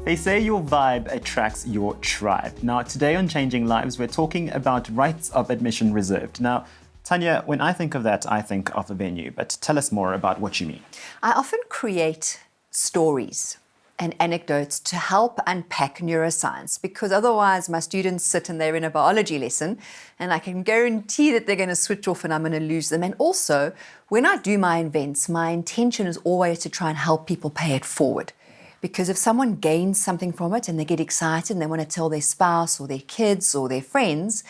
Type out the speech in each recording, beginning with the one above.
They say your vibe attracts your tribe. Now, today on Changing Lives, we're talking about rights of admission reserved. Now, Tanya, when I think of that, I think of a venue, but tell us more about what you mean. I often create stories and anecdotes to help unpack neuroscience, because otherwise my students sit and they're in a biology lesson and I can guarantee that they're going to switch off and I'm going to lose them. And also, when I do my events, my intention is always to try and help people pay it forward. Because if someone gains something from it and they get excited and they want to tell their spouse or their kids or their friends,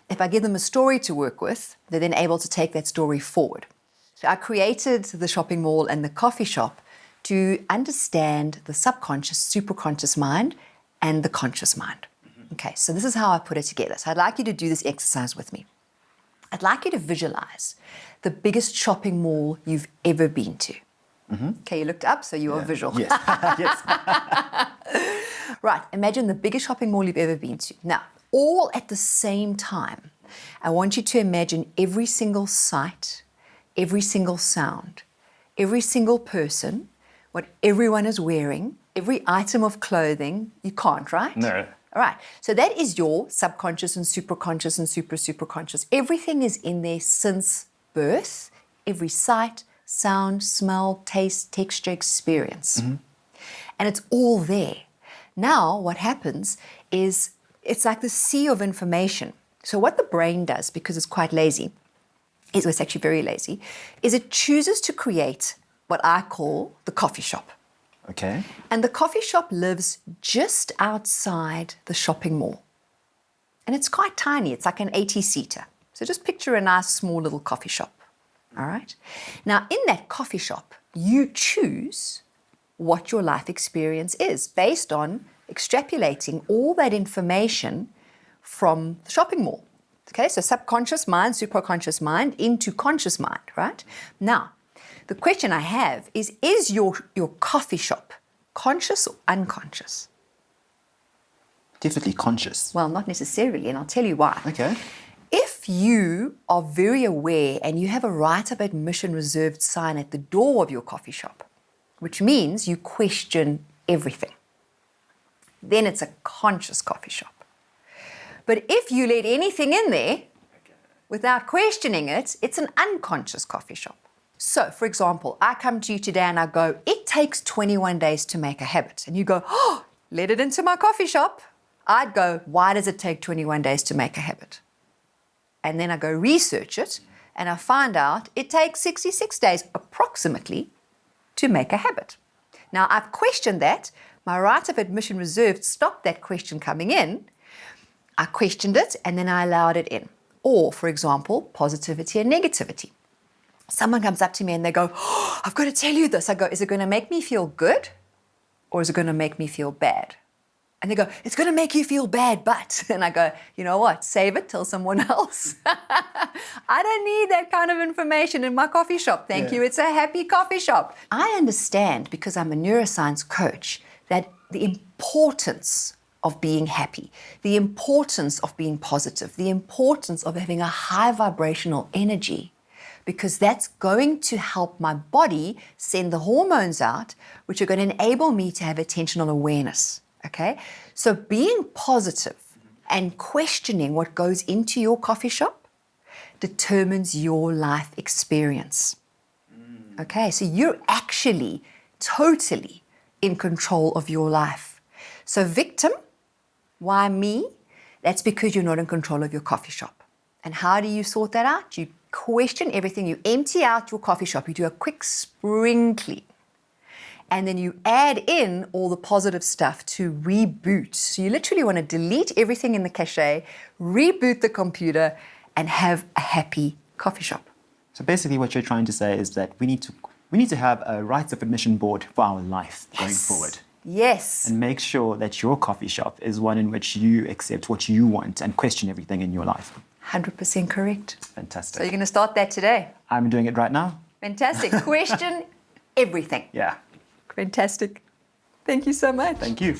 if I give them a story to work with, they're then able to take that story forward. So I created the shopping mall and the coffee shop to understand the subconscious, superconscious mind and the conscious mind. Okay, so this is how I put it together. So I'd like you to do this exercise with me. I'd like you to visualize the biggest shopping mall you've ever been to. Okay, you looked up, so you are visual. Yes. Yes. Right, imagine the biggest shopping mall you've ever been to. Now, all at the same time, I want you to imagine every single sight, every single sound, every single person, what everyone is wearing, every item of clothing. You can't, right? No. All right, so that is your subconscious and superconscious and superconscious. Everything is in there since birth, every sight, sound, smell, taste, texture, experience. And it's all there. Now, what happens is it's like the sea of information. So what the brain does, because it's quite lazy, it's actually very lazy, is it chooses to create what I call the coffee shop. Okay. And the coffee shop lives just outside the shopping mall. And it's quite tiny. It's like an 80-seater. So just picture a nice, small little coffee shop. All right? Now, in that coffee shop, you choose what your life experience is based on extrapolating all that information from the shopping mall. Okay? So subconscious mind, superconscious mind into conscious mind, right? Now, the question I have is your coffee shop conscious or unconscious? Definitely conscious. Well, not necessarily, and I'll tell you why. Okay. If you are very aware and you have a right of admission reserved sign at the door of your coffee shop, which means you question everything, then it's a conscious coffee shop. But if you let anything in there without questioning it, it's an unconscious coffee shop. So, for example, I come to you today and I go, it takes 21 days to make a habit. And you go, oh, let it into my coffee shop. I'd go, why does it take 21 days to make a habit? And then I go research it and I find out it takes 66 days approximately to make a habit. Now, I've questioned that. My right of admission reserved stopped that question coming in. I questioned it and then I allowed it in. Or, for example, positivity and negativity. Someone comes up to me and they go, oh, I've got to tell you this. I go, is it going to make me feel good or is it going to make me feel bad? And they go, it's going to make you feel bad, but. And I go, you know what? Save it, tell someone else. I don't need that kind of information in my coffee shop. Thank you. It's a happy coffee shop. I understand, because I'm a neuroscience coach, that the importance of being happy, the importance of being positive, the importance of having a high vibrational energy, because that's going to help my body send the hormones out, which are going to enable me to have attentional awareness. Okay, so being positive and questioning what goes into your coffee shop determines your life experience. Okay, so you're actually totally in control of your life. So victim, why me? That's because you're not in control of your coffee shop. And how do you sort that out? You question everything. You empty out your coffee shop. You do a quick spring clean. And then you add in all the positive stuff to reboot. So you literally want to delete everything in the cache, reboot the computer, and have a happy coffee shop. So basically what you're trying to say is that we need to have a rights of admission board for our life going forward. Yes. And make sure that your coffee shop is one in which you accept what you want and question everything in your life. 100% correct. Fantastic. So you're going to start that today? I'm doing it right now. Fantastic. Question everything. Yeah. Fantastic. Thank you so much. Thank you.